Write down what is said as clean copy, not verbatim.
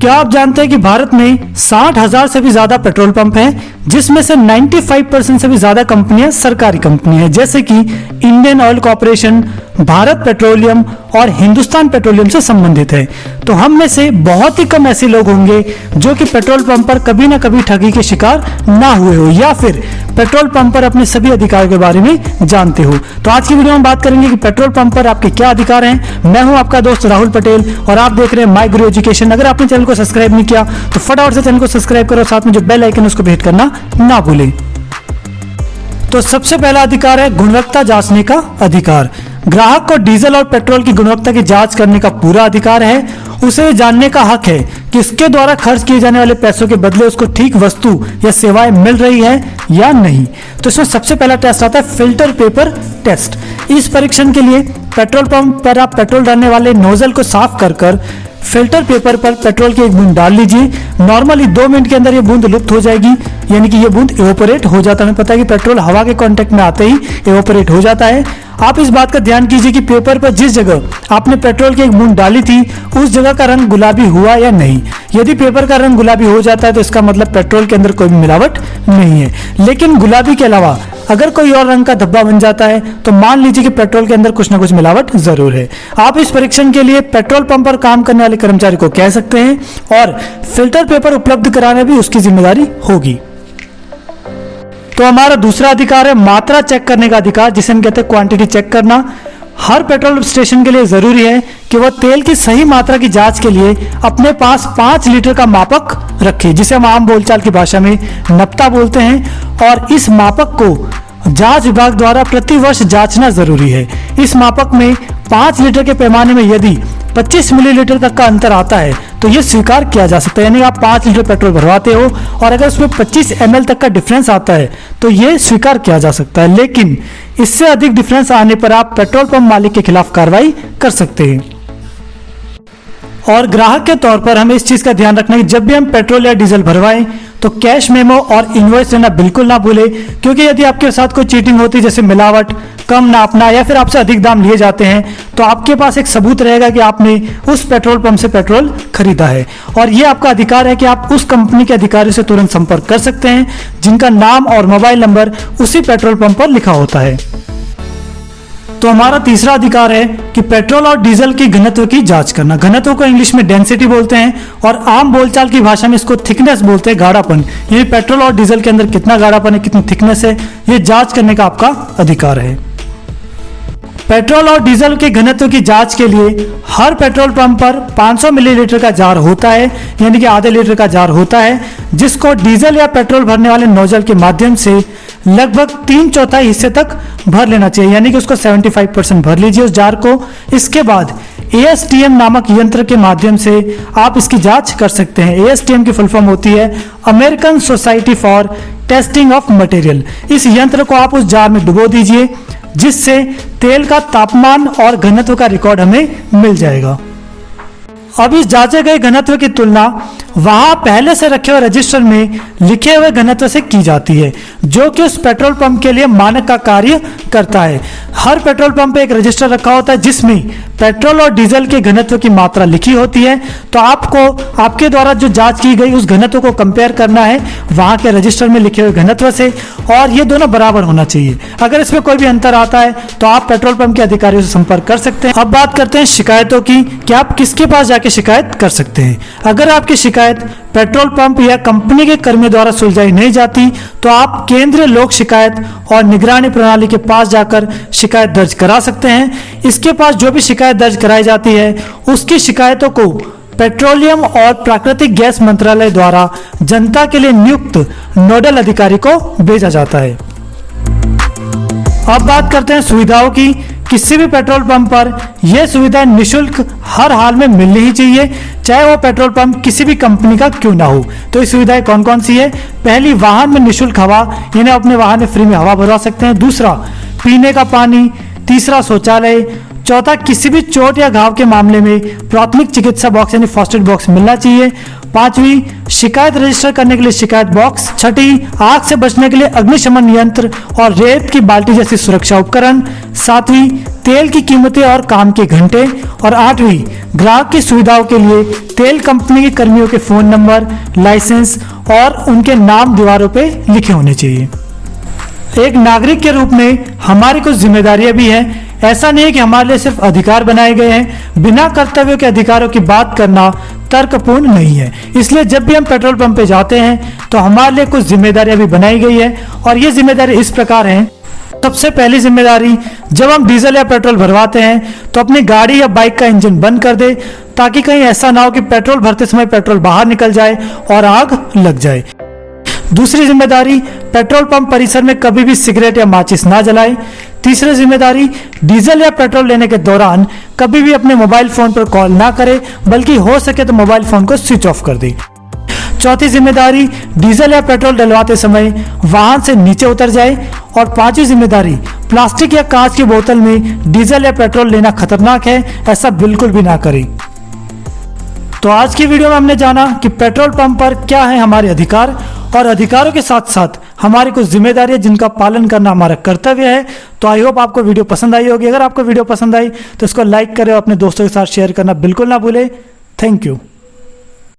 क्या आप जानते हैं कि भारत में 60,000 से भी ज्यादा पेट्रोल पंप हैं, जिसमें से 95% से भी ज्यादा कंपनियां सरकारी कंपनी हैं, जैसे कि Indian oil corporation, Bharat petroleum और हिंदुस्तान पेट्रोलियम से संबंधित है। तो हम में से बहुत ही कम ऐसे लोग होंगे जो कि पेट्रोल पंप पर कभी ना कभी ठगी के शिकार ना हुए हो या फिर पेट्रोल पंप पर अपने सभी अधिकार के बारे में जानते हो। तो आज की वीडियो में बात करेंगे कि पेट्रोल पंप पर आपके क्या अधिकार हैं। मैं हूं आपका दोस्त राहुल पटेल और आप देख रहे हैं माय गुरु एजुकेशन। अगर आपने चैनल को सब्सक्राइब नहीं किया तो फटाफट से चैनल को सब्सक्राइब करो, साथ में जो बेल आइकन है उसको भी हिट करना ना भूलें। तो सबसे पहला अधिकार है गुणवत्ता जांचने का अधिकार। ग्राहक को डीजल और पेट्रोल की गुणवत्ता की जांच करने का पूरा अधिकार है। उसे ये जानने का हक है कि इसके द्वारा खर्च किए जाने वाले पैसों के बदले उसको ठीक वस्तु या सेवाएं मिल रही है या नहीं। तो इसमें सबसे पहला टेस्ट आता है फिल्टर पेपर टेस्ट। इस परीक्षण के लिए पेट्रोल पंप पर आप पेट्रोल डालने वाले नोजल को साफ कर फिल्टर पेपर पर पेट्रोल की एक बूंद डाल लीजिए। नॉर्मली 2 मिनट के अंदर ये बूंद लुप्त हो जाएगी, यानी कि ये बूंद इवोपोरेट हो जाता है। हमें पता है कि पेट्रोल हवा के कांटेक्ट में आते ही इवोपोरेट हो जाता है। आप इस बात का ध्यान कीजिए कि पेपर पर जिस जगह आपने पेट्रोल की एक बूंद डाली थी उस जगह का रंग गुलाबी हुआ या नहीं। यदि पेपर का रंग गुलाबी हो जाता है तो इसका मतलब पेट्रोल के अंदर कोई भी मिलावट नहीं है। लेकिन गुलाबी के अलावा अगर कोई और रंग का धब्बा बन जाता है तो मान लीजिए कि पेट्रोल के अंदर कुछ ना कुछ मिलावट जरूर है। आप इस परीक्षण के लिए पेट्रोल पंप पर काम करने वाले कर्मचारी को कह सकते हैं और फिल्टर पेपर उपलब्ध कराना भी उसकी जिम्मेदारी होगी। तो हमारा दूसरा अधिकार है मात्रा चेक करने का अधिकार, जिसे हम कहते हैं क्वांटिटी चेक करना। हर पेट्रोल स्टेशन के लिए जरूरी है कि वह तेल की सही मात्रा की जांच के लिए अपने पास 5 लीटर का मापक रखे, जिसे हम आम बोलचाल की भाषा में नप्ता बोलते हैं। और इस मापक को जांच विभाग द्वारा प्रति वर्ष जांचना जरूरी है। इस मापक में 5 लीटर के पैमाने में यदि 25 मिलीलीटर तक का अंतर आता है तो यह स्वीकार किया जा सकता है। यानी आप 5 लीटर पेट्रोल भरवाते हो और अगर उसमें 25 ml तक का डिफरेंस आता है तो यह स्वीकार किया जा सकता है। लेकिन इससे अधिक डिफरेंस आने पर आप पेट्रोल पंप मालिक के खिलाफ कार्रवाई कर सकते हैं। और ग्राहक के तौर पर हमें इस चीज का ध्यान रखना है कि जब भी हम पेट्रोल या डीजल भरवाएं तो कैश मेमो और इनवॉइस लेना बिल्कुल ना भूलें, क्योंकि यदि आपके साथ कोई चीटिंग होती है, जैसे मिलावट, कम नापना या फिर आपसे अधिक दाम लिए जाते हैं, तो आपके पास एक सबूत रहेगा कि आपने उस पेट्रोल पंप से पेट्रोल खरीदा है। और यह आपका अधिकार है कि आप उस कंपनी के अधिकारी से तुरंत संपर्क कर सकते हैं जिनका नाम और मोबाइल नंबर उसी पेट्रोल पंप पर लिखा होता है। तो हमारा तीसरा अधिकार है कि पेट्रोल और डीजल की घनत्व की जांच करना। घनत्व को इंग्लिश में डेंसिटी बोलते हैं और आम बोलचाल की भाषा में इसको थिकनेस बोलते हैं, गाढ़ापन। ये पेट्रोल और डीजल के अंदर कितना गाढ़ापन है, कितनी थिकनेस है, ये जांच करने का आपका अधिकार है। पेट्रोल और डीजल के घनत्व की जांच के लिए हर पेट्रोल पंप पर 500 मिलीलीटर का जार होता है, यानी कि आधे लीटर का जार होता है, जिसको डीजल या पेट्रोल भरने वाले नोजल के माध्यम से लगभग 3/4 हिस्से तक भर लेना चाहिए, यानी कि उसको 75% भर लीजिए उस जार को। इसके बाद ASTM नामक यंत्र के माध्यम से आप इसकी जांच कर सकते हैं। ASTM की फुल फॉर्म होती है American society for testing of material. इस यंत्र को आप उस जार में डुबो दीजिए, जिससे तेल का तापमान और घनत्व का रिकॉर्ड हमें मिल जाएगा। अब इस जांचे गए घनत्व की तुलना वहां पहले से रखे हुए रजिस्टर में लिखे हुए घनत्व से की जाती है, जो कि उस पेट्रोल पंप के लिए मानक का कार्य करता है। हर पेट्रोल पंप पे एक रजिस्टर रखा होता है जिसमें पेट्रोल और डीजल के घनत्व की मात्रा लिखी होती है। तो आपको आपके द्वारा जो जांच की गई उस घनत्व को कंपेयर करना है वहां के रजिस्टर में लिखे हुए घनत्व से, और ये दोनों बराबर होना चाहिए। अगर इसमें कोई भी अंतर आता है तो आप पेट्रोल पंप के अधिकारियों से संपर्क कर सकते हैं। अब बात करते हैं शिकायतों की कि आप किसके पास जाके शिकायत कर सकते हैं। अगर आपकी शिकायत पेट्रोल पंप या कंपनी के कर्मियों द्वारा सुलझाई नहीं जाती तो आप केंद्रीय लोक शिकायत और निगरानी प्रणाली के पास जाकर शिकायत दर्ज करा सकते हैं। इसके पास जो भी शिकायत दर्ज कराई जाती है उसकी शिकायतों को पेट्रोलियम और प्राकृतिक गैस मंत्रालय द्वारा जनता के लिए नियुक्त नोडल अधिकारी को भेजा जाता है। अब बात करते हैं सुविधाओं की। किसी भी पेट्रोल पंप पर यह सुविधा निःशुल्क हर हाल में मिलनी ही चाहिए, चाहे वो पेट्रोल पंप किसी भी कंपनी का क्यों ना हो। तो ये सुविधाएं कौन कौन सी है? पहली, वाहन में निःशुल्क हवा, यानी अपने वाहन में फ्री में हवा भरवा सकते हैं। दूसरा, पीने का पानी। तीसरा, शौचालय। चौथा, किसी भी चोट या घाव के मामले में प्राथमिक चिकित्सा बॉक्स यानी फर्स्ट एड बॉक्स मिलना चाहिए। पांचवी, शिकायत रजिस्टर करने के लिए शिकायत बॉक्स। छठी, आग से बचने के लिए अग्निशमन यंत्र और रेत की बाल्टी जैसी सुरक्षा उपकरण। सातवीं, तेल की कीमतें और काम के घंटे। और आठवीं, ग्राहक की सुविधाओं के लिए तेल कंपनी के कर्मियों के फोन नंबर, लाइसेंस और उनके नाम दीवारों पे लिखे होने चाहिए। एक नागरिक के रूप में हमारी कुछ जिम्मेदारियां भी हैं। ऐसा नहीं है कि हमारे लिए सिर्फ अधिकार बनाए गए हैं। बिना कर्तव्यों के अधिकारों की बात करना तर्कपूर्ण नहीं है। इसलिए जब भी हम पेट्रोल पंप पे जाते हैं तो हमारे लिए कुछ जिम्मेदारियां भी बनाई गई है और ये जिम्मेदारी इस प्रकार हैं। सबसे पहली जिम्मेदारी, जब हम डीजल या पेट्रोल भरवाते हैं तो अपनी गाड़ी या बाइक का इंजन बंद कर दे, ताकि कहीं ऐसा ना हो कि पेट्रोल भरते समय पेट्रोल बाहर निकल जाए और आग लग जाए। दूसरी जिम्मेदारी, पेट्रोल पंप परिसर में कभी भी सिगरेट या माचिस ना जलाएं। तीसरी जिम्मेदारी, डीजल या पेट्रोल लेने के दौरान कभी भी अपने मोबाइल फोन पर कॉल ना करें, बल्कि हो सके तो मोबाइल फोन को स्विच ऑफ कर दें। चौथी जिम्मेदारी, डीजल या पेट्रोल डलवाते समय वाहन से नीचे उतर जाए। और पांचवी जिम्मेदारी, प्लास्टिक या कांच की बोतल में डीजल या पेट्रोल लेना खतरनाक है, ऐसा बिल्कुल भी ना करें। तो आज की वीडियो में हमने जाना कि पेट्रोल पंप पर क्या है हमारे अधिकार और अधिकारों के साथ साथ हमारी कुछ जिम्मेदारियां जिनका पालन करना हमारा कर्तव्य है। तो आई होप आपको वीडियो पसंद आई होगी। अगर आपको वीडियो पसंद आई तो इसको लाइक करें और अपने दोस्तों के साथ शेयर करना बिल्कुल ना भूलें। Thank you.